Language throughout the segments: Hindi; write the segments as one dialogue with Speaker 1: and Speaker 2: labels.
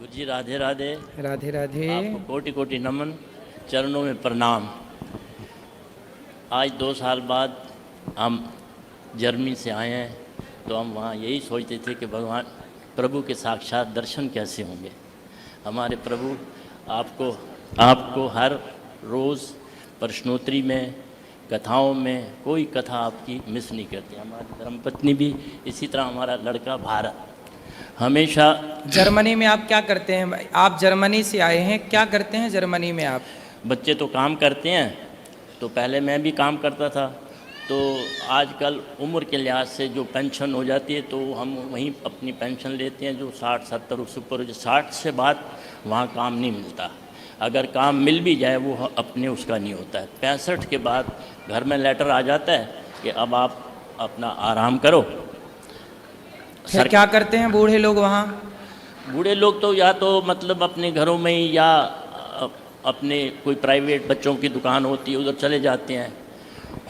Speaker 1: गुरु जी राधे राधे।
Speaker 2: राधे राधे।
Speaker 1: आपको कोटि कोटि नमन, चरणों में प्रणाम। आज 2 साल बाद हम जर्मनी से आए हैं, तो हम वहाँ यही सोचते थे कि भगवान प्रभु के साक्षात दर्शन कैसे होंगे। हमारे प्रभु आपको हर रोज़ प्रश्नोत्तरी में, कथाओं में कोई कथा आपकी मिस नहीं करती। हमारी धर्मपत्नी भी इसी तरह, हमारा लड़का भारत हमेशा।
Speaker 2: जर्मनी में आप क्या करते हैं? आप जर्मनी से आए हैं, क्या करते हैं जर्मनी में आप?
Speaker 1: बच्चे तो काम करते हैं, तो पहले मैं भी काम करता था, तो आजकल उम्र के लिहाज से जो पेंशन हो जाती है तो हम वहीं अपनी पेंशन लेते हैं। जो 60-70 उससे ऊपर, जो 60 से बाद वहाँ काम नहीं मिलता। अगर काम मिल भी जाए वो अपने उसका नहीं होता है। 65 के बाद घर में लेटर आ जाता है कि अब आप अपना आराम करो।
Speaker 2: फिर क्या करते हैं बूढ़े लोग वहाँ?
Speaker 1: बूढ़े लोग तो या तो मतलब अपने घरों में ही, या अपने कोई प्राइवेट बच्चों की दुकान होती है उधर चले जाते हैं।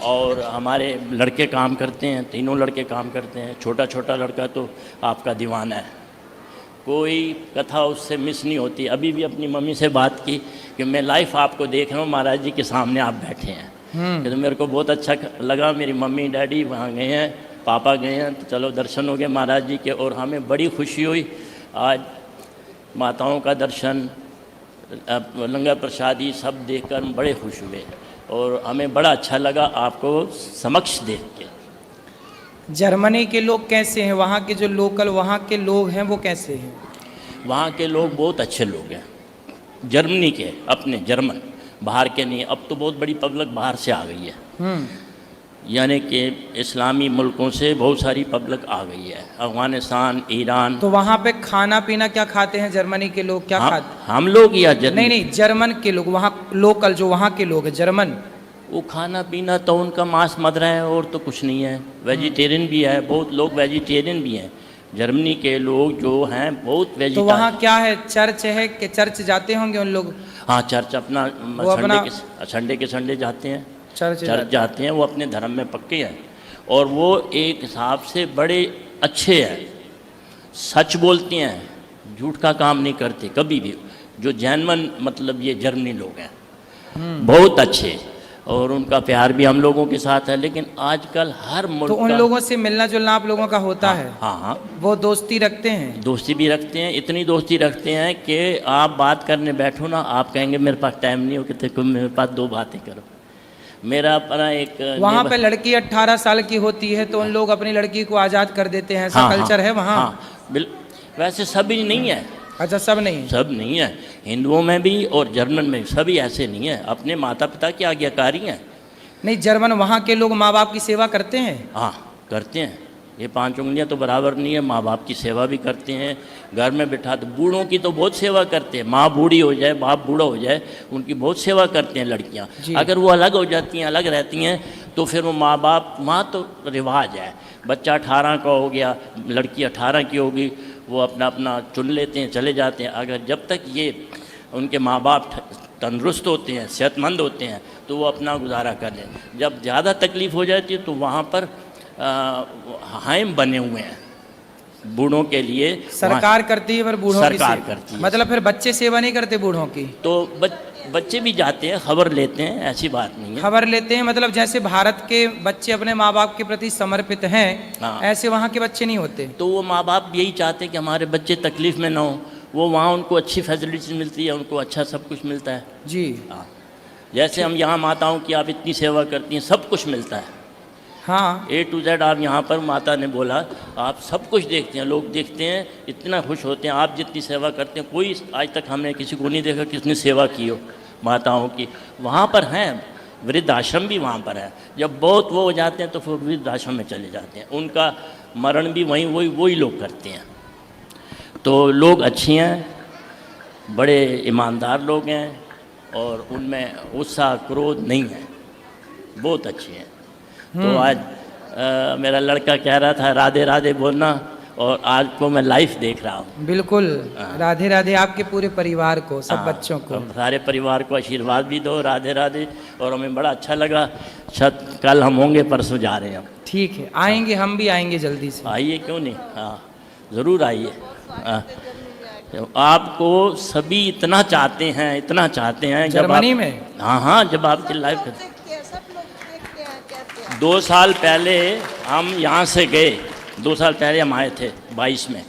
Speaker 1: और हमारे लड़के काम करते हैं, तीनों लड़के काम करते हैं। छोटा छोटा लड़का तो आपका दीवाना है, कोई कथा उससे मिस नहीं होती। अभी भी अपनी मम्मी से बात की कि मैं लाइव आपको देख रहा हूँ, महाराज जी के सामने आप बैठे हैं। तो मेरे को बहुत अच्छा लगा। मेरी मम्मी डैडी वहाँ गए हैं, पापा गए हैं, तो चलो दर्शन हो गए महाराज जी के, और हमें बड़ी खुशी हुई। आज माताओं का दर्शन, लंगर प्रसादी सब देखकर हम बड़े खुश हुए, और हमें बड़ा अच्छा लगा आपको समक्ष देख के।
Speaker 2: जर्मनी के लोग कैसे हैं? वहाँ के जो लोकल वहाँ के लोग हैं वो कैसे हैं?
Speaker 1: वहाँ के लोग बहुत अच्छे लोग हैं, जर्मनी के, अपने जर्मन, बाहर के नहीं। अब तो बहुत बड़ी पब्लिक बाहर से आ गई है, यानी कि इस्लामी मुल्कों से बहुत सारी पब्लिक आ गई है, अफगानिस्तान, ईरान।
Speaker 2: तो वहाँ पे खाना पीना क्या खाते हैं जर्मनी के लोग? क्या खाते?
Speaker 1: हम लोग या
Speaker 2: नहीं, जर्मन के लोग, वहाँ लोकल जो वहाँ के लोग हैं जर्मन, वो
Speaker 1: खाना पीना तो उनका मांस मदरा है और तो कुछ नहीं है। वेजिटेरियन भी है, बहुत लोग वेजिटेरियन भी हैं। जर्मनी के लोग जो हैं बहुत वेजिटेरियन।
Speaker 2: तो वहाँ क्या है, चर्च है कि चर्च जाते होंगे उन लोग?
Speaker 1: हाँ, चर्च अपना संडे के संडे जाते हैं, चर्च जाते हैं। वो अपने धर्म में पक्के हैं, और वो एक हिसाब से बड़े अच्छे हैं, सच बोलते हैं, झूठ का काम नहीं करते कभी भी। जो जैनवन मतलब ये जर्मनी लोग हैं बहुत अच्छे, और उनका प्यार भी हम लोगों के साथ है। लेकिन आजकल हर मुल्क
Speaker 2: तो उन लोगों से मिलना जुलना आप लोगों का होता है?
Speaker 1: हाँ,
Speaker 2: वो दोस्ती रखते हैं?
Speaker 1: दोस्ती भी रखते हैं, इतनी दोस्ती रखते हैं कि आप बात करने बैठो ना, आप कहेंगे मेरे पास टाइम नहीं हो, कि मेरे पास 2 बातें करो। मेरा अपना एक
Speaker 2: वहाँ पे लड़की 18 साल की होती है तो उन लोग अपनी लड़की को आज़ाद कर देते हैं, ऐसा कल्चर है वहाँ?
Speaker 1: वैसे सभी नहीं है।
Speaker 2: अच्छा, सब नहीं
Speaker 1: है। हिंदुओं में भी और जर्मन में सभी ऐसे नहीं है, अपने माता पिता की आज्ञाकारी हैं।
Speaker 2: नहीं, जर्मन वहाँ के लोग माँ बाप की सेवा करते हैं?
Speaker 1: हाँ, करते हैं। ये 5 उंगलियाँ तो बराबर नहीं है, माँ बाप की सेवा भी करते हैं। घर में बिठा तो बूढ़ों की तो बहुत सेवा करते हैं। माँ बूढ़ी हो जाए, बाप बूढ़ा हो जाए, उनकी बहुत सेवा करते हैं लड़कियाँ। अगर वो अलग हो जाती हैं, अलग रहती हैं, तो फिर वो वहाँ तो रिवाज है। बच्चा 18 का हो गया, लड़की 18 की होगी, वो अपना अपना चुन लेते हैं, चले जाते हैं। अगर जब तक ये उनके माँ बाप तंदुरुस्त होते हैं, सेहतमंद होते हैं, तो वो अपना गुजारा कर लें। जब ज़्यादा तकलीफ़ हो जाती है तो वहाँ पर हाइम बने हुए हैं बूढ़ों के लिए।
Speaker 2: सरकार करती है, पर बूढ़ों की
Speaker 1: सरकार करती है।
Speaker 2: मतलब फिर बच्चे सेवा नहीं करते बूढ़ों की?
Speaker 1: तो बच्चे भी जाते हैं, खबर लेते हैं, ऐसी बात नहीं है।
Speaker 2: खबर लेते हैं मतलब जैसे भारत के बच्चे अपने माँ बाप के प्रति समर्पित हैं, ऐसे वहाँ के बच्चे नहीं होते?
Speaker 1: तो वो माँ बाप यही चाहते हैं कि हमारे बच्चे तकलीफ़ में ना हो। वो वहाँ उनको अच्छी फैसिलिटीज मिलती है, उनको अच्छा सब कुछ मिलता है
Speaker 2: जी।
Speaker 1: हाँ, जैसे हम यहाँ माताओं की आप इतनी सेवा करती हैं, सब कुछ मिलता है।
Speaker 2: हाँ,
Speaker 1: A to Z आप यहाँ पर, माता ने बोला, आप सब कुछ देखते हैं, लोग देखते हैं, इतना खुश होते हैं। आप जितनी सेवा करते हैं, कोई आज तक हमने किसी को नहीं देखा किसने सेवा की हो माताओं की। वहाँ पर हैं, वृद्धाश्रम भी वहाँ पर है। जब बहुत वो हो जाते हैं तो फिर वृद्धाश्रम में चले जाते हैं, उनका मरण भी वही लोग करते हैं। तो लोग अच्छे हैं, बड़े ईमानदार लोग हैं, और उनमें उत्साह क्रोध नहीं है, बहुत अच्छे हैं। तो आज मेरा लड़का कह रहा था राधे राधे बोलना, और आज को मैं लाइव देख रहा हूँ।
Speaker 2: बिल्कुल, राधे राधे आपके पूरे परिवार को, सब बच्चों को,
Speaker 1: सारे परिवार को आशीर्वाद भी दो, राधे राधे। और हमें बड़ा अच्छा लगा। कल हम होंगे, परसों जा रहे हैं हम।
Speaker 2: ठीक है, आएंगे, हम भी आएंगे जल्दी से।
Speaker 1: आइए, क्यों नहीं, हाँ ज़रूर आइए। आपको सभी इतना चाहते हैं, इतना चाहते हैं।
Speaker 2: जर्मनी में?
Speaker 1: हाँ हाँ, जब आपकी लाइफ
Speaker 3: देखते हैं, सब लोग देखते हैं, कहते हैं।
Speaker 1: 2 साल पहले हम यहाँ से गए, 2 साल पहले हम आए थे 22 में।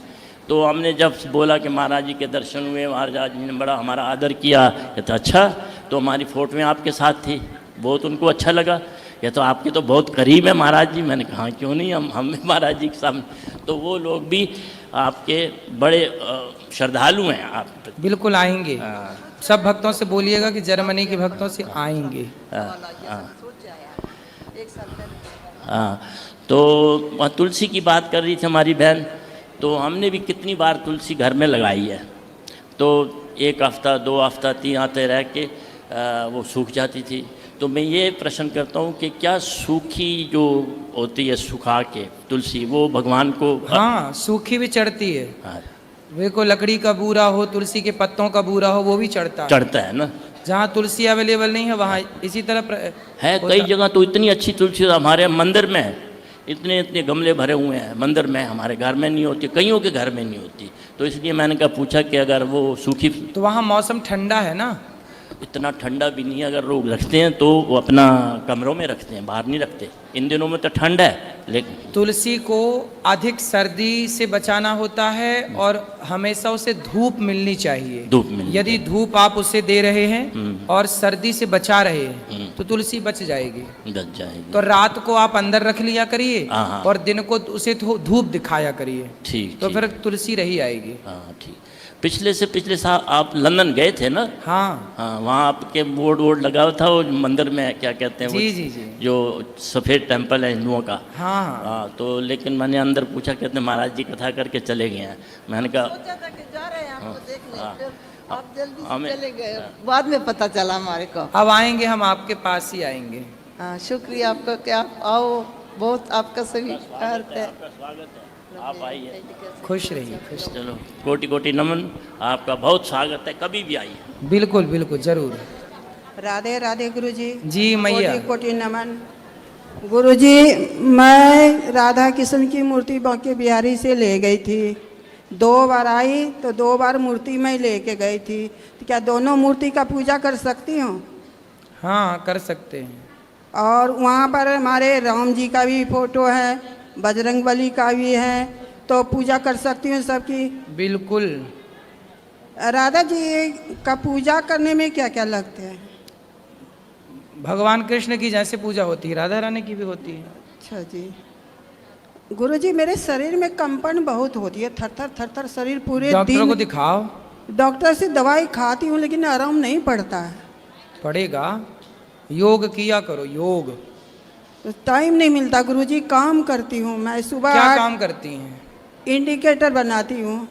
Speaker 1: तो हमने जब बोला कि महाराज जी के दर्शन हुए, महाराज जी ने बड़ा हमारा आदर किया। कहते अच्छा, तो हमारी फ़ोटो में आपके साथ थी, बहुत उनको अच्छा लगा। ये तो आपके तो बहुत करीब है महाराज जी। मैंने कहा क्यों नहीं, हम भी महाराज जी के सामने। तो वो लोग भी आपके बड़े श्रद्धालु हैं आप।
Speaker 2: बिल्कुल आएंगे।
Speaker 1: हाँ,
Speaker 2: सब भक्तों से बोलिएगा कि जर्मनी के भक्तों से आएंगे।
Speaker 1: हाँ, तो वहाँ तुलसी की बात कर रही थी हमारी बहन। तो हमने भी कितनी बार तुलसी घर में लगाई है। तो 1 हफ्ता 2 हफ्ता 3 हफ्ते रह के वो सूख जाती थी। तो मैं ये प्रश्न करता हूँ कि क्या सूखी जो होती है, सुखा के तुलसी, वो भगवान को?
Speaker 2: हाँ, सूखी भी चढ़ती है।
Speaker 1: हाँ,
Speaker 2: वे को लकड़ी का बूरा हो, तुलसी के पत्तों का बूरा हो, वो भी चढ़ता है।
Speaker 1: चढ़ता है ना।
Speaker 2: जहाँ तुलसी अवेलेबल नहीं है वहाँ इसी तरह
Speaker 1: है कई जगह तो इतनी अच्छी तुलसी हमारे मंदिर में है, इतने इतने गमले भरे हुए हैं मंदिर में, हमारे घर में नहीं होती, कईयों के घर में नहीं होती। तो इसलिए मैंने कहा पूछा कि अगर वो सूखी,
Speaker 2: तो वहाँ मौसम ठंडा है ना।
Speaker 1: इतना ठंडा भी नहीं है। अगर लोग रखते हैं तो वो अपना कमरों में रखते हैं, बाहर नहीं रखते। इन दिनों में तो ठंड है, लेकिन
Speaker 2: तुलसी को अधिक सर्दी से बचाना होता है और हमेशा उसे धूप मिलनी चाहिए।
Speaker 1: धूप मिलनी
Speaker 2: यदि धूप आप उसे दे रहे हैं और सर्दी से बचा रहे हैं तो तुलसी बच जाएगी।
Speaker 1: बच जाएगी।
Speaker 2: तो रात को आप अंदर रख लिया करिए
Speaker 1: हाँ।
Speaker 2: और दिन को उसे धूप दिखाया करिए,
Speaker 1: ठीक।
Speaker 2: तो फिर तुलसी रही आएगी।
Speaker 1: हाँ ठीक। पिछले से पिछले साल आप लंदन गए थे ना?
Speaker 2: हाँ
Speaker 1: हाँ, वहाँ आपके बोर्ड वोर्ड लगा हुआ था, वो मंदिर में क्या कहते हैं,
Speaker 2: जी जी जी,
Speaker 1: जो सफ़ेद टेम्पल है हिंदुओं का।
Speaker 2: हाँ
Speaker 1: हाँ, तो लेकिन मैंने अंदर पूछा, कहते हैं महाराज जी कथा करके चले गए हैं। मैंने कहा
Speaker 3: सोचा था कि जा रहे हैं आपको देखने,
Speaker 1: हाँ।
Speaker 3: फिर आप जल्दी से
Speaker 1: हमें-
Speaker 3: चले गए, बाद में पता चला हमारे को।
Speaker 2: अब आएंगे, हम आपके पास ही आएंगे।
Speaker 3: हाँ, शुक्रिया आपका कि आप आओ, बहुत आपका स्वीकार है।
Speaker 1: आपका स्वागत है, आप आइए।
Speaker 2: खुश रहिए, खुश।
Speaker 1: चलो, कोटि कोटि नमन, आपका बहुत स्वागत है, कभी भी आइए।
Speaker 2: बिल्कुल बिल्कुल, जरूर।
Speaker 3: राधे राधे गुरुजी।
Speaker 2: जी मैया।
Speaker 3: कोटि कोटि नमन। गुरुजी, मैं राधा कृष्ण की मूर्ति बांके बिहारी से ले गई थी। 2 बार आई तो 2 बार मूर्ति मैं लेके गई थी। तो क्या दोनों मूर्ति का पूजा कर सकती हूँ?
Speaker 2: हाँ, कर सकते हैं।
Speaker 3: और वहाँ पर हमारे राम जी का भी फोटो है, बजरंगबली का भी है, तो पूजा कर सकती हूँ सबकी?
Speaker 2: बिल्कुल।
Speaker 3: राधा जी का पूजा करने में क्या क्या लगते हैं?
Speaker 2: भगवान कृष्ण की जैसे पूजा होती है, राधा रानी की भी होती है।
Speaker 3: अच्छा जी। गुरुजी, मेरे शरीर में कंपन बहुत होती है, थर थर थर थर शरीर पूरे
Speaker 2: डॉक्टर
Speaker 3: दिन।
Speaker 2: को दिखाओ।
Speaker 3: डॉक्टर से दवाई खाती हूँ लेकिन आराम नहीं पड़ता है।
Speaker 2: पड़ेगा, योग किया करो, योग।
Speaker 3: तो टाइम नहीं मिलता गुरुजी, काम करती हूँ मैं। सुबह
Speaker 2: क्या
Speaker 3: 8
Speaker 2: काम करती हैं?
Speaker 3: इंडिकेटर बनाती हूँ।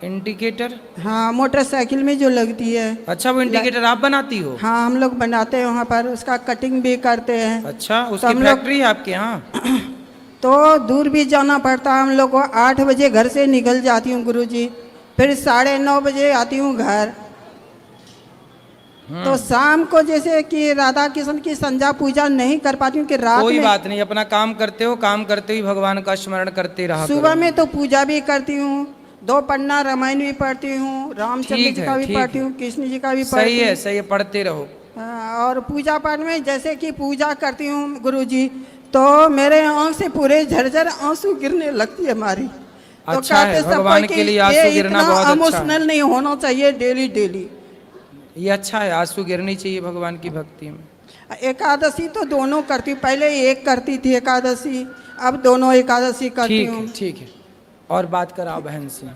Speaker 2: इंडिकेटर?
Speaker 3: हाँ, मोटरसाइकिल में जो लगती है।
Speaker 2: अच्छा, वो इंडिकेटर आप बनाती हो?
Speaker 3: हाँ, हम लोग बनाते हैं वहाँ पर, उसका कटिंग भी करते हैं।
Speaker 2: अच्छा,
Speaker 3: तो
Speaker 2: उसकी
Speaker 3: हम लोग-
Speaker 2: फैक्ट्री है आपके यहाँ?
Speaker 3: तो दूर भी जाना पड़ता है हम लोग को। 8 बजे घर से निकल जाती हूँ गुरुजी, फिर 9:30 बजे आती हूँ घर। तो शाम को जैसे कि राधा कृष्ण की संध्या पूजा नहीं कर पाती हूँ कि रात
Speaker 2: कोई
Speaker 3: में।
Speaker 2: बात नहीं, अपना काम करते हो, काम करते ही भगवान का स्मरण करते रहा
Speaker 3: सुबह
Speaker 2: करो।
Speaker 3: में तो पूजा भी करती हूँ, 2 पन्ना रामायण भी पढ़ती हूँ, रामचंद्र
Speaker 2: ठीक
Speaker 3: जी
Speaker 2: है,
Speaker 3: का भी
Speaker 2: ठीक
Speaker 3: पढ़ती
Speaker 2: है।
Speaker 3: हूँ, कृष्ण जी का भी
Speaker 2: सही
Speaker 3: पढ़ती
Speaker 2: है,
Speaker 3: हूँ।
Speaker 2: सही है, पढ़ते रहो।
Speaker 3: हाँ, और पूजा पाठ में जैसे कि पूजा करती हूँ गुरुजी, तो मेरे आँख से पूरे झरझर आंसू गिरने लगती है हमारी। तो
Speaker 2: अच्छा है,
Speaker 3: कहते सब
Speaker 2: भगवान
Speaker 3: कोई
Speaker 2: के
Speaker 3: कि
Speaker 2: लिए आंसू
Speaker 3: ये
Speaker 2: गिरना
Speaker 3: इतना
Speaker 2: बहुत अच्छा है।
Speaker 3: इमोशनल नहीं होना चाहिए डेली डेली।
Speaker 2: ये अच्छा है, आंसू गिरनी चाहिए भगवान की भक्ति में।
Speaker 3: एकादशी तो दोनों करती हूँ, पहले एक करती थी एकादशी, अब दोनों एकादशी करती
Speaker 2: ठीक
Speaker 3: हूँ।
Speaker 2: है, ठीक है। और बात कराओ बहन से।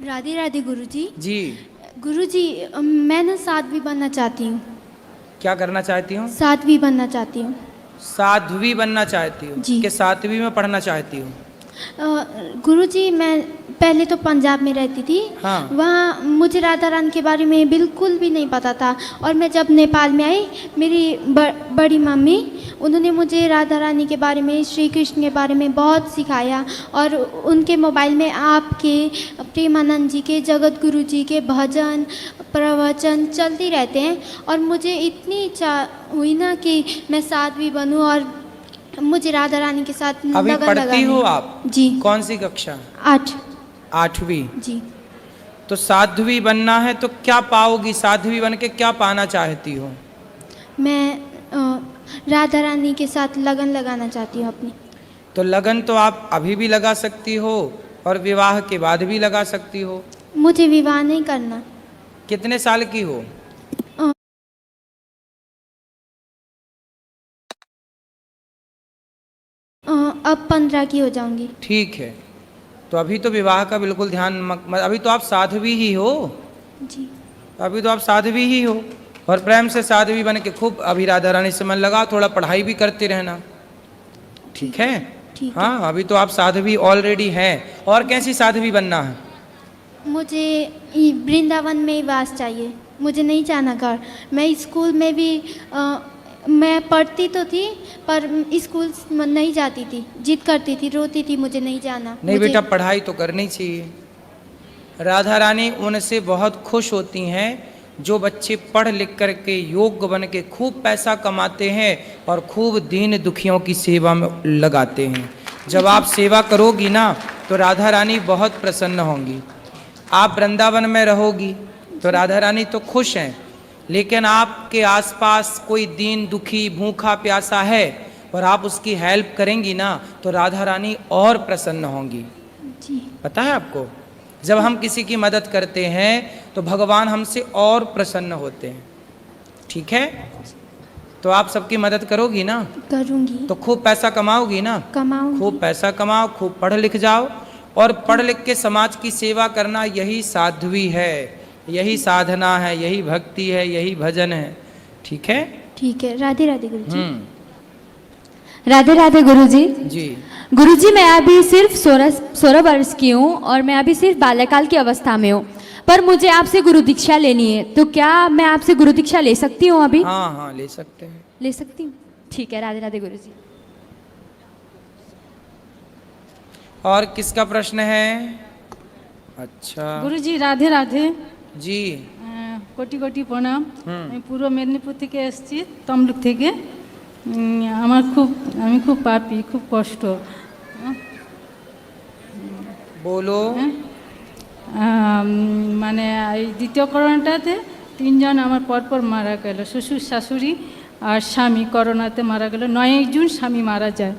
Speaker 4: राधे राधे गुरुजी।
Speaker 2: जी,
Speaker 4: गुरुजी, मैं ना साध्वी बनना चाहती हूँ।
Speaker 2: क्या करना चाहती हूँ?
Speaker 4: साध्वी बनना चाहती हूँ।
Speaker 2: साध्वी बनना चाहती हूँ
Speaker 4: जी।
Speaker 2: कि 7वीं में पढ़ना चाहती हूँ?
Speaker 4: गुरुजी, मैं पहले तो पंजाब में रहती थी।
Speaker 2: हाँ।
Speaker 4: वहाँ मुझे राधा रानी के बारे में बिल्कुल भी नहीं पता था। और मैं जब नेपाल में आई, मेरी बड़ी मम्मी, उन्होंने मुझे राधा रानी के बारे में, श्री कृष्ण के बारे में बहुत सिखाया। और उनके मोबाइल में आपके, प्रेमानंद जी के, जगत गुरु जी के भजन प्रवचन चलते रहते हैं। और मुझे इतनी इच्छा हुई ना कि मैं साध्वी बनूं और मुझे राधा रानी के साथ
Speaker 2: अभी
Speaker 4: लगन
Speaker 2: पढ़ती
Speaker 4: लगानी।
Speaker 2: हो आप?
Speaker 4: जी।
Speaker 2: कौन सी कक्षा?
Speaker 4: 8।
Speaker 2: 8वीं।
Speaker 4: जी।
Speaker 2: तो साध्वी बनना है तो क्या पाओगी? साध्वी बन के क्या पाना चाहती हो?
Speaker 4: मैं राधा रानी के साथ लगन लगाना चाहती हूँ अपनी।
Speaker 2: तो लगन तो आप अभी भी लगा सकती हो और विवाह के बाद भी लगा सकती हो।
Speaker 4: मुझे विवाह नहीं करना।
Speaker 2: कितने साल की हो?
Speaker 4: अब 15 की हो जाऊंगी।
Speaker 2: ठीक है, तो अभी तो विवाह का बिल्कुल ध्यान अभी तो आप साध्वी ही हो।
Speaker 4: जी।
Speaker 2: अभी तो आप साध्वी ही हो और प्रेम से साध्वी बन के खूब अभी राधा रानी से मन लगा, थोड़ा पढ़ाई भी करते रहना। ठीक है?
Speaker 4: ठीक है।
Speaker 2: हाँ, अभी तो आप साध्वी ऑलरेडी हैं। और कैसी साध्वी बनना है?
Speaker 4: मुझे वृंदावन में ही वास चाहिए, मुझे नहीं जाना घर। मैं स्कूल में भी मैं पढ़ती तो थी पर स्कूल नहीं जाती थी, जिद करती थी, रोती थी, मुझे नहीं जाना।
Speaker 2: नहीं बेटा, पढ़ाई तो करनी चाहिए। राधा रानी उनसे बहुत खुश होती हैं जो बच्चे पढ़ लिख करके योग्य बन के खूब पैसा कमाते हैं और खूब दीन दुखियों की सेवा में लगाते हैं। जब आप सेवा करोगी ना तो राधा रानी बहुत प्रसन्न होंगी। आप वृंदावन में रहोगी तो राधा रानी तो खुश हैं, लेकिन आपके आसपास कोई दीन दुखी भूखा प्यासा है और आप उसकी हेल्प करेंगी ना तो राधा रानी और प्रसन्न होंगी।
Speaker 4: जी।
Speaker 2: पता है आपको, जब हम किसी की मदद करते हैं तो भगवान हमसे और प्रसन्न होते हैं। ठीक है? तो आप सबकी मदद करोगी ना?
Speaker 4: करूंगी।
Speaker 2: तो खूब पैसा कमाओगी ना?
Speaker 4: कमाऊंगी।
Speaker 2: खूब पैसा कमाओ, खूब पढ़ लिख जाओ और पढ़ लिख के समाज की सेवा करना, यही साध्वी है, यही साधना है, यही भक्ति है, यही भजन है। ठीक है?
Speaker 4: ठीक है। राधे राधे गुरु जी।
Speaker 5: राधे राधे गुरुजी।
Speaker 2: जी।
Speaker 5: गुरुजी, मैं अभी सिर्फ 16 वर्ष की हूँ और मैं अभी सिर्फ बाल्यकाल की अवस्था में हूँ, पर मुझे आपसे गुरु दीक्षा लेनी है, तो क्या मैं आपसे गुरु दीक्षा ले सकती हूँ अभी?
Speaker 2: हाँ हाँ, ले सकते हैं।
Speaker 5: ले सकती हूँ। ठीक है। राधे राधे गुरुजी।
Speaker 2: और किसका प्रश्न है? अच्छा
Speaker 6: গুরুজি রাধে রাধে।
Speaker 2: जी।
Speaker 6: কোটি কোটি প্রণাম। আমি পূর্ব মেদিনীপুর থেকে এসেছি, তমলুক থেকে। আমি খুব পাপী, খুব কষ্ট।
Speaker 2: बोलो।
Speaker 6: মানে এই দ্বিতীয় করোনাটাতে 3 জন আমার পরপর মারা গেল, শ্বশুর শাশুড়ি আর স্বামী করোনাতে মারা গেল। 9 জুন স্বামী মারা যায়।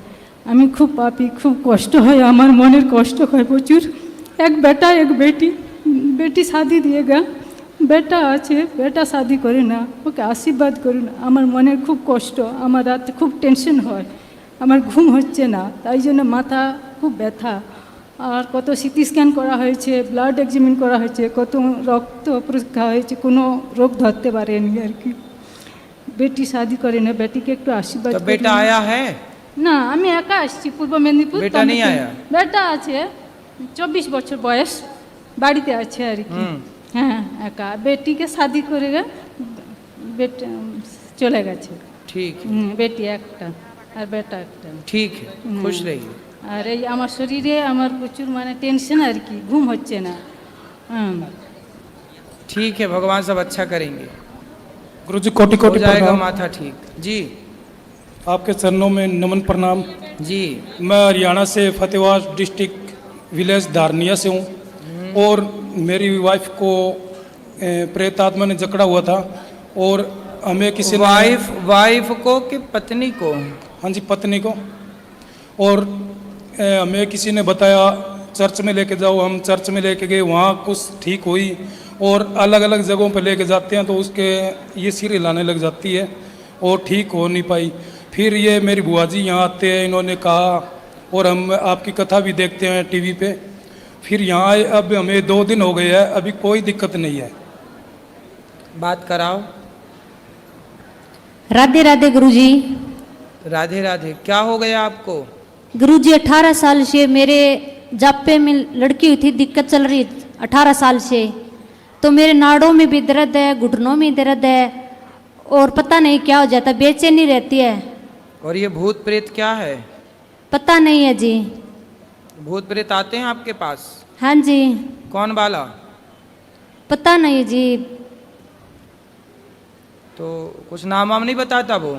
Speaker 6: আমি খুব পাপী, খুব কষ্ট হয়, আমার মনের কষ্ট হয় প্রচুর। এক বেটা এক বেটি, বেটি শাদি দিয়েগা, বেটা আছে, বেটা শাদি করে না, ওকে আশীর্বাদ করুন। আমার মনের খুব কষ্ট, আমার রাতে খুব টেনশন হয়, আমার ঘুম হচ্ছে না, তাই জন্য মাথা খুব ব্যথা। আর কত সিটি স্ক্যান করা হয়েছে, ব্লাড এক্সামিন করা হয়েছে, কত রক্ত পরীক্ষা হয়েছে, কোনো রোগ ধরতে পারেনি আর কি। বেটি শাদি করে না, বেটিকে একটু আশীর্বাদ
Speaker 2: तो
Speaker 6: করুন।
Speaker 2: बेटा आया है?
Speaker 6: না, আমি একা আসছি পূর্ব মেদিনীপুর।
Speaker 2: বেটা নেই আয়া?
Speaker 6: বেটা আছে, 24 বছর বয়স, বাড়িতে আছে আর কি। হ্যাঁ, একা। বেটিকে শাদি করে বেটা চলে গেছে।
Speaker 2: ठीक है।
Speaker 6: বেটি একটা আর বেটা একটা।
Speaker 2: ठीक है, खुश रहिए।
Speaker 6: আর এই আমার শরীরে আমার প্রচুর মানে টেনশন আর কি, ঘুম হচ্ছে না।
Speaker 2: ठीक है, भगवान सब अच्छा करेंगे।
Speaker 7: गुरुजी कोटि
Speaker 2: हो
Speaker 7: कोटि
Speaker 2: जाएगा
Speaker 7: प्रणाम।
Speaker 2: माथा ठीक। जी
Speaker 7: आपके चरणों में नमन प्रणाम।
Speaker 2: जी।
Speaker 7: मैं हरियाणा से फतेहाबाद डिस्ट्रिक्ट विलेज धारनिया से हूँ और मेरी वाइफ को प्रेत आत्मा ने जकड़ा हुआ था और हमें किसी ने
Speaker 2: वाइफ को कि पत्नी को?
Speaker 7: हाँ जी, पत्नी को। और हमें किसी ने बताया चर्च में लेके जाओ। हम चर्च में लेके गए, वहाँ कुछ ठीक हुई और अलग अलग जगहों पे लेके जाते हैं तो उसके ये सिर हिलाने लग जाती है और ठीक हो नहीं पाई। फिर ये मेरी बुआ जी यहाँ आते हैं, इन्होंने कहा और हम आपकी कथा भी देखते हैं टीवी पे। फिर यहाँ आए, अब हमें 2 दिन हो गए हैं, अभी कोई दिक्कत नहीं है।
Speaker 2: बात कराओ।
Speaker 5: राधे राधे गुरुजी।
Speaker 2: राधे राधे। क्या हो गया आपको?
Speaker 5: गुरुजी 18 साल से मेरे जापे में लड़की हुई थी, दिक्कत चल रही 18 साल से, तो मेरे नाड़ों में भी दर्द है, घुटनों में दर्द है और पता नहीं क्या हो जाता, बेचैनी रहती है।
Speaker 2: और ये भूत प्रेत क्या है?
Speaker 5: पता नहीं है जी।
Speaker 2: भूत प्रेत आते हैं आपके पास?
Speaker 5: हाँ जी।
Speaker 2: कौन वाला?
Speaker 5: पता नहीं जी।
Speaker 2: तो कुछ नाम वाम नहीं बताता वो?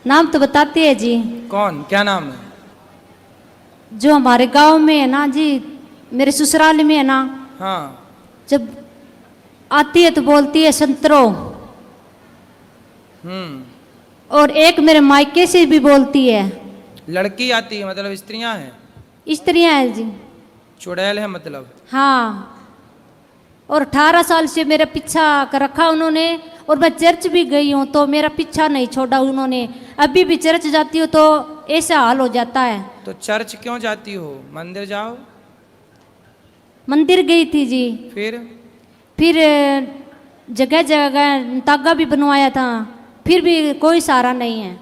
Speaker 5: नाम तो बताते हैं जी।
Speaker 2: कौन, क्या नाम है?
Speaker 5: जो हमारे गांव में है ना जी, मेरे ससुराल में है ना,
Speaker 2: हाँ,
Speaker 5: जब आती है तो बोलती है संतरो, और एक मेरे मायके से भी बोलती है।
Speaker 2: लड़की आती है मतलब स्त्रियां हैं,
Speaker 5: स्त्रियां हैं जी।
Speaker 2: चुड़ैल है मतलब।
Speaker 5: हाँ, और 18 साल से मेरा पीछा कर रखा उन्होंने, और मैं चर्च भी गई हूँ तो मेरा पीछा नहीं छोड़ा उन्होंने। अभी भी चर्च जाती हूँ तो ऐसा हाल हो जाता है।
Speaker 2: तो चर्च क्यों जाती हो? मंदिर जाओ।
Speaker 5: मंदिर गई थी जी, फिर जगह जगह तागा भी बनवाया था, फिर भी कोई सहारा नहीं है,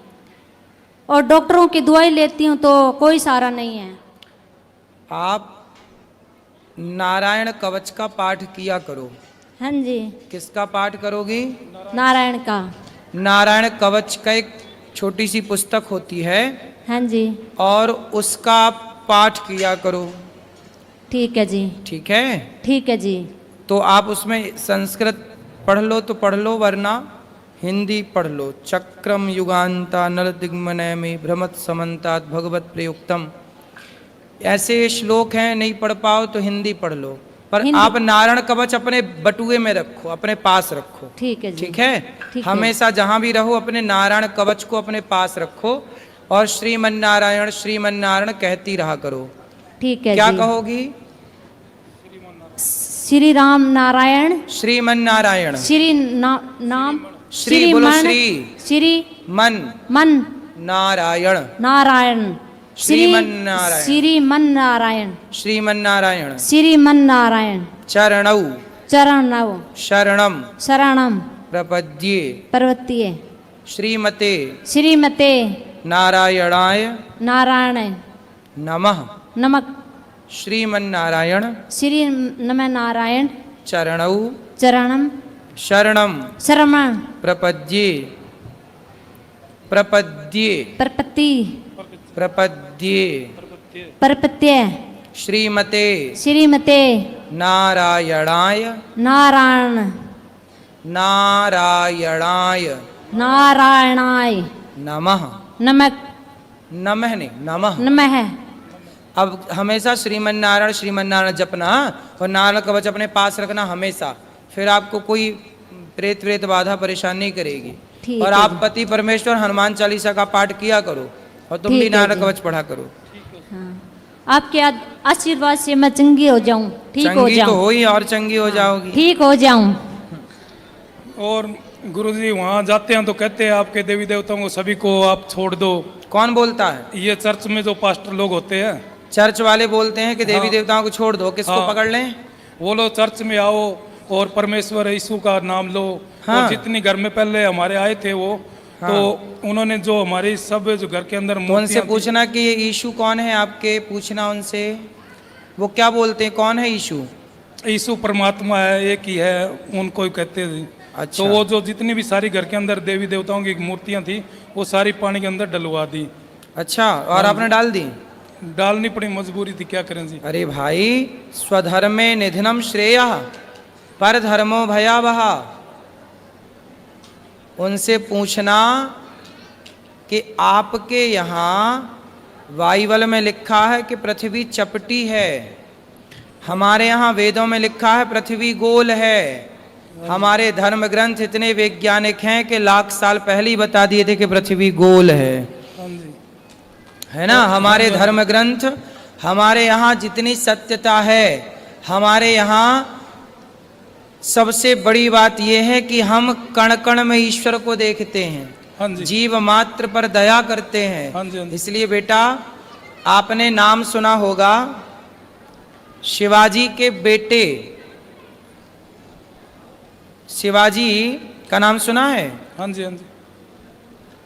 Speaker 5: और डॉक्टरों की दवाई लेती हूँ तो कोई सहारा नहीं है।
Speaker 2: आप नारायण कवच का पाठ किया करो।
Speaker 5: हाँ जी।
Speaker 2: किसका पाठ करोगी?
Speaker 5: नारायण का।
Speaker 2: नारायण कवच का एक छोटी सी पुस्तक होती है,
Speaker 5: हाँ जी।
Speaker 2: और उसका पाठ किया करो।
Speaker 5: ठीक है जी।
Speaker 2: ठीक है?
Speaker 5: ठीक है जी।
Speaker 2: तो आप उसमें संस्कृत पढ़ लो तो पढ़ लो, वरना हिंदी पढ़ लो। चक्रम युगांता नल दिग्मनय में भ्रमत समन्तात भगवत प्रयुक्तम, ऐसे श्लोक हैं, नहीं पढ़ पाओ तो हिंदी पढ़ लो। पर आप नारायण कवच अपने बटुए में रखो, अपने पास रखो।
Speaker 5: ठीक है जी।
Speaker 2: ठीक है? हमेशा जहां भी रहो अपने नारायण कवच को अपने पास रखो, और श्रीमन नारायण कहती रहा करो।
Speaker 5: ठीक है
Speaker 2: क्या
Speaker 5: जी।
Speaker 2: कहोगी?
Speaker 5: श्री राम नारायण,
Speaker 2: श्रीमन नारायण।
Speaker 5: नाम
Speaker 2: श्री बोलो, श्री
Speaker 5: श्री
Speaker 2: मन नारायण,
Speaker 5: नारायण,
Speaker 2: श्रीमन नारायण,
Speaker 5: श्रीमन नारायण,
Speaker 2: श्रीमन नारायण।
Speaker 5: श्रीमन नारायण।
Speaker 2: चरणौ
Speaker 5: चरणौ
Speaker 2: शरणम
Speaker 5: शरणम
Speaker 2: प्रपद्ये
Speaker 5: पर्वतीय
Speaker 2: श्रीमते
Speaker 5: श्रीमते
Speaker 2: नारायणाय
Speaker 5: नारायण
Speaker 2: नमः।
Speaker 5: नमक
Speaker 2: श्रीमन नारायण
Speaker 5: श्री नम नारायण
Speaker 2: चरणौ
Speaker 5: चरणम
Speaker 2: शरणम
Speaker 5: शरणम
Speaker 2: प्रपद्ये प्रपद्ये
Speaker 5: प्रपत्ति
Speaker 2: प्रपद्ये
Speaker 5: परपत्य
Speaker 2: श्रीमते
Speaker 5: श्रीमते
Speaker 2: नारायणाय
Speaker 5: नारायण
Speaker 2: नारायणाय
Speaker 5: नारायणाय
Speaker 2: नमः।
Speaker 5: नमक
Speaker 2: नमः नहीं, नमः।
Speaker 5: नमः।
Speaker 2: अब हमेशा श्रीमन नारायण जपना, और नारायण कवच अपने पास रखना हमेशा, फिर आपको कोई प्रेत बाधा परेशान नहीं करेगी।
Speaker 5: ठीक
Speaker 2: और
Speaker 5: है
Speaker 2: आप
Speaker 5: जी।
Speaker 2: पति परमेश्वर हनुमान चालीसा का पाठ किया करो, और तुम
Speaker 5: ठीक
Speaker 2: भी
Speaker 5: है
Speaker 2: नारायण
Speaker 5: जी।
Speaker 2: कवच पढ़ा करो।
Speaker 5: हाँ। आपके आशीर्वाद से मैं चंगी हो जाऊं, ठीक हो
Speaker 2: चंगी तो
Speaker 5: जाऊं।
Speaker 2: हो ही, और चंगी हो जाओगी।
Speaker 5: ठीक हो जाऊं।
Speaker 7: और गुरुजी वहाँ जाते हैं तो कहते हैं आपके देवी देवताओं को सभी को आप छोड़ दो।
Speaker 2: कौन बोलता है?
Speaker 7: ये चर्च में जो पास्टर लोग होते हैं,
Speaker 2: चर्च वाले बोलते हैं कि देवी
Speaker 7: हाँ।
Speaker 2: देवताओं को छोड़ दो। किसको
Speaker 7: हाँ।
Speaker 2: पकड़ लें?
Speaker 7: वो लोग चर्च में आओ और परमेश्वर यीशु का नाम लो।
Speaker 2: हाँ।
Speaker 7: और जितनी घर में पहले हमारे आए थे वो,
Speaker 2: हाँ।
Speaker 7: तो उन्होंने जो हमारी सब जो घर के अंदर
Speaker 2: तो उनसे
Speaker 7: मूर्तियां थी,
Speaker 2: पूछना कि ये यीशु कौन है आपके, पूछना उनसे वो क्या बोलते हैं, कौन है यीशु?
Speaker 7: यीशु परमात्मा है, एक ही है, उनको ही कहते थे।
Speaker 2: अच्छा।
Speaker 7: तो वो जो जितनी भी सारी घर के अंदर देवी देवताओं की मूर्तियां थी, वो सारी पानी के अंदर डलवा दी।
Speaker 2: अच्छा, और आपने डाल दी?
Speaker 7: डालनी पड़ी, मजबूरी थी, क्या करें जी।
Speaker 2: अरे भाई, स्वधर्मे निधनम श्रेयः पर धर्मो भयावह। उनसे पूछना कि आपके यहाँ बाइबल में लिखा है कि पृथ्वी चपटी है, हमारे यहाँ वेदों में लिखा है पृथ्वी गोल है। हमारे धर्म ग्रंथ इतने वैज्ञानिक हैं कि लाख साल पहले ही बता दिए थे कि पृथ्वी गोल है। है ना? हमारे धर्म ग्रंथ, हमारे यहाँ जितनी सत्यता है, हमारे यहाँ सबसे बड़ी बात यह है कि हम कण कण में ईश्वर को देखते हैं।
Speaker 7: हाँ जी।
Speaker 2: जीव मात्र पर दया करते हैं।
Speaker 7: हाँ जी, हाँ जी।
Speaker 2: इसलिए बेटा, आपने नाम सुना होगा शिवाजी के बेटे, शिवाजी का नाम सुना है?
Speaker 7: हाँ जी, हाँ जी।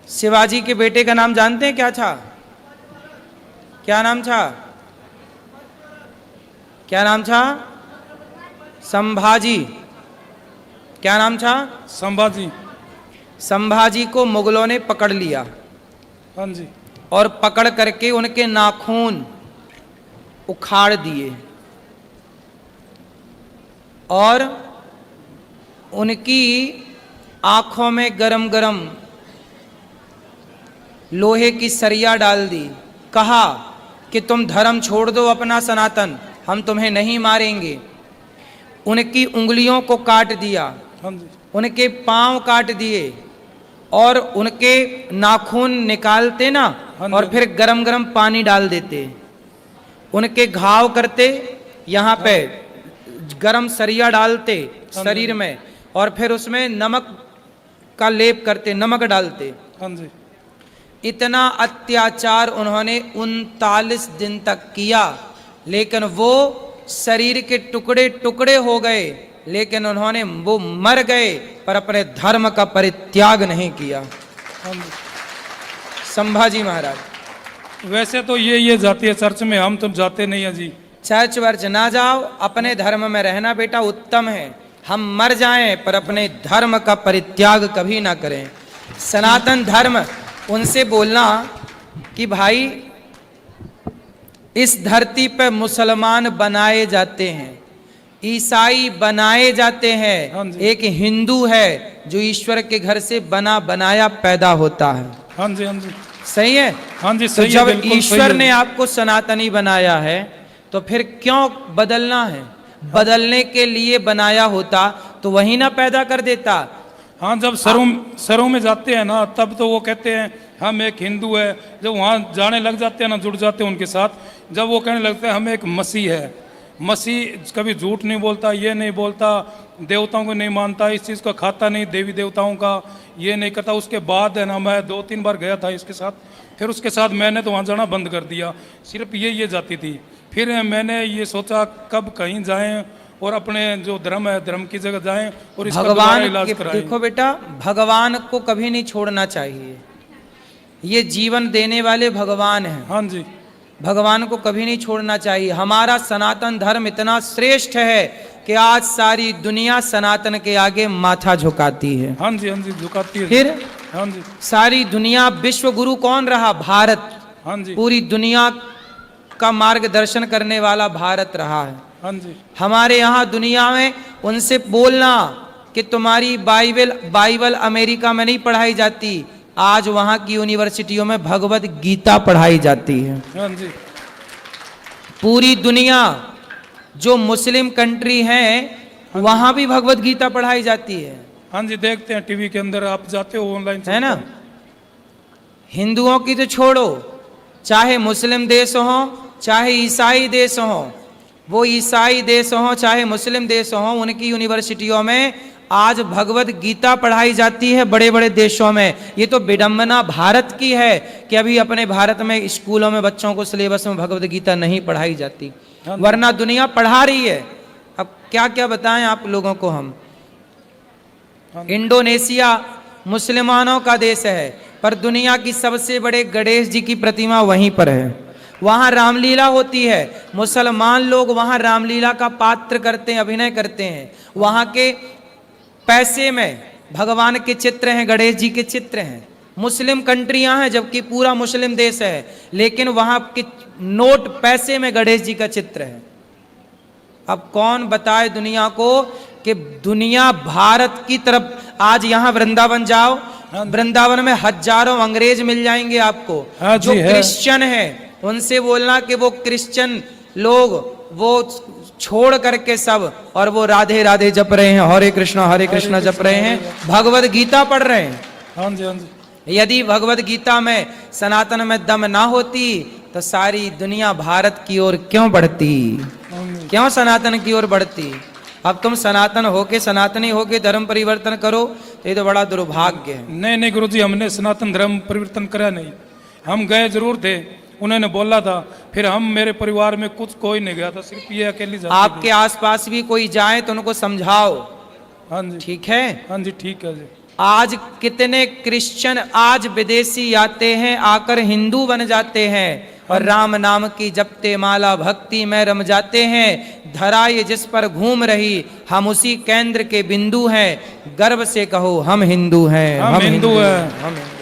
Speaker 2: शिवाजी के बेटे का नाम जानते हैं क्या था? क्या नाम था? क्या नाम था? संभाजी। क्या नाम था?
Speaker 7: संभाजी।
Speaker 2: संभाजी को मुगलों ने पकड़ लिया,
Speaker 7: हाँ जी।
Speaker 2: और पकड़ करके उनके नाखून उखाड़ दिए, और उनकी आंखों में गरम गरम लोहे की सरिया डाल दी। कहा कि तुम धर्म छोड़ दो अपना सनातन, हम तुम्हें नहीं मारेंगे। उनकी उंगलियों को काट दिया,
Speaker 7: हाँ जी,
Speaker 2: उनके पांव काट दिए और उनके नाखून निकालते ना
Speaker 7: हाँ जी।
Speaker 2: और फिर गरम गरम पानी डाल देते, उनके घाव करते, यहाँ पे गरम सरिया डालते शरीर में और फिर उसमें नमक का लेप करते, नमक डालते।
Speaker 7: हाँ जी,
Speaker 2: इतना अत्याचार उन्होंने 39 दिन तक किया, लेकिन वो शरीर के टुकड़े टुकड़े हो गए, लेकिन उन्होंने वो मर गए पर अपने धर्म का परित्याग नहीं किया।
Speaker 7: हाँ जी।
Speaker 2: संभाजी महाराज,
Speaker 7: वैसे तो ये जाती है चर्च में, हम तो जाते नहीं है जी।
Speaker 2: चर्च वर्च ना जाओ, अपने धर्म में रहना बेटा उत्तम है। हम मर जाएं पर अपने धर्म का परित्याग कभी ना करें। सनातन धर्म, उनसे बोलना कि भाई इस धरती पर मुसलमान बनाए जाते हैं, ईसाई बनाए जाते
Speaker 7: हाँ
Speaker 2: हैं,
Speaker 7: जी।
Speaker 2: एक हिंदू है जो ईश्वर के घर से बना बनाया पैदा होता है।
Speaker 7: हाँ जी, हाँ जी,
Speaker 2: सही है?
Speaker 7: हाँ जी,
Speaker 2: तो
Speaker 7: सही है,
Speaker 2: जब
Speaker 7: बिल्कुल सही
Speaker 2: ईश्वर
Speaker 7: है।
Speaker 2: ने आपको सनातनी बनाया है तो फिर क्यों बदलना है? बदलने के लिए बनाया होता तो वही ना पैदा कर देता।
Speaker 7: हाँ, जब सरों में जाते हैं ना, तब तो वो कहते हैं हम एक हिंदू है। जब वहाँ जाने लग जाते हैं ना, जुड़ जाते हैं उनके साथ, जब वो कहने लगते हैं हम एक मसीह है। मसीह कभी झूठ नहीं बोलता, ये नहीं बोलता, देवताओं को नहीं मानता, इस चीज़ को खाता नहीं, देवी देवताओं का ये नहीं करता। उसके बाद है ना, मैं 2-3 बार गया था इसके साथ, फिर उसके साथ मैंने तो वहाँ जाना बंद कर दिया। सिर्फ ये जाती थी। फिर मैंने ये सोचा कब कहीं जाएं और अपने जो धर्म है, धर्म की जगह जाएं और इसका दोबारा
Speaker 2: भगवान
Speaker 7: इलाज
Speaker 2: के,
Speaker 7: कराएं।
Speaker 2: देखो बेटा, भगवान को कभी नहीं छोड़ना चाहिए। ये जीवन देने वाले भगवान हैं,
Speaker 7: हाँ जी,
Speaker 2: भगवान को कभी नहीं छोड़ना चाहिए। हमारा सनातन धर्म इतना श्रेष्ठ है कि आज सारी दुनिया सनातन के आगे माथा झुकाती है।
Speaker 7: हाँ जी, हाँ जी, झुकाती है।
Speaker 2: फिर
Speaker 7: हाँ जी,
Speaker 2: सारी दुनिया, विश्व गुरु कौन रहा? भारत।
Speaker 7: हाँ जी,
Speaker 2: पूरी दुनिया का मार्गदर्शन करने वाला भारत रहा है।
Speaker 7: हाँ जी,
Speaker 2: हमारे यहाँ दुनिया में उनसे बोलना कि तुम्हारी बाइबल अमेरिका में नहीं पढ़ाई जाती, आज वहाँ की यूनिवर्सिटियों में भगवत गीता पढ़ाई जाती है।
Speaker 7: हाँ जी,
Speaker 2: पूरी दुनिया जो मुस्लिम कंट्री है वहाँ भी भगवत गीता पढ़ाई जाती है।
Speaker 7: हाँ जी, देखते हैं टीवी के अंदर, आप जाते हो ऑनलाइन,
Speaker 2: है ना? हिंदुओं की तो छोड़ो, चाहे मुस्लिम देश हो चाहे ईसाई देश हो, वो ईसाई देश हो चाहे मुस्लिम देश हो, उनकी यूनिवर्सिटियों में आज भगवत गीता पढ़ाई जाती है। बड़े बड़े देशों में ये तो विडंबना भारत की है कि अभी अपने भारत में स्कूलों में बच्चों को सिलेबस में भगवत गीता नहीं पढ़ाई जाती, वरना दुनिया पढ़ा रही है। अब क्या क्या बताएं आप लोगों को हम। इंडोनेशिया मुसलमानों का देश है, पर दुनिया की सबसे बड़े गणेश जी की प्रतिमा वहीं पर है। वहाँ रामलीला होती है, मुसलमान लोग वहाँ रामलीला का पात्र करते हैं, अभिनय करते हैं। वहाँ के पैसे में भगवान के चित्र हैं, गणेश जी के चित्र हैं। मुस्लिम कंट्रियां हैं जबकि पूरा मुस्लिम देश है, लेकिन वहाँ के नोट पैसे में गणेश जी का चित्र है। अब कौन बताए दुनिया को कि दुनिया भारत की तरफ। आज यहाँ वृंदावन जाओ, वृंदावन में हजारों अंग्रेज मिल जाएंगे आपको,
Speaker 7: हाँ
Speaker 2: जो
Speaker 7: जी है।
Speaker 2: क्रिश्चियन है। उनसे बोलना कि वो क्रिश्चियन लोग वो छोड़ करके सब और वो राधे राधे जप रहे हैं, हरे कृष्णा जप रहे हैं, भगवत गीता पढ़ रहे हैं।
Speaker 7: हाँ जी, हाँ जी,
Speaker 2: यदि भगवत गीता में सनातन में दम ना होती तो सारी दुनिया भारत की ओर क्यों बढ़ती, क्यों सनातन की ओर बढ़ती। अब तुम सनातन होके, सनातनी होके धर्म परिवर्तन करो तो ये तो बड़ा दुर्भाग्य है।
Speaker 7: नहीं गुरुजी, हमने सनातन धर्म परिवर्तन करा नहीं। हम गए जरूर थे, उन्होंने बोला था, फिर हम मेरे परिवार में कुछ कोई नहीं गया था, सिर्फ ये अकेली जाती
Speaker 2: आपके आसपास भी कोई जाए तो उनको समझाओ।
Speaker 7: हाँ जी,
Speaker 2: ठीक है?
Speaker 7: हाँ जी, ठीक है जी।
Speaker 2: आज कितने क्रिश्चियन आज विदेशी आते हैं, आकर हिंदू बन जाते हैं और राम नाम की जपते माला भक्ति में रम जाते हैं। धरा ये जिस पर घूम रही, हम उसी केंद्र के बिंदु हैं। गर्व से कहो हम हिंदू हैं,
Speaker 7: हम हिंदू हैं।
Speaker 2: हम हिंदू।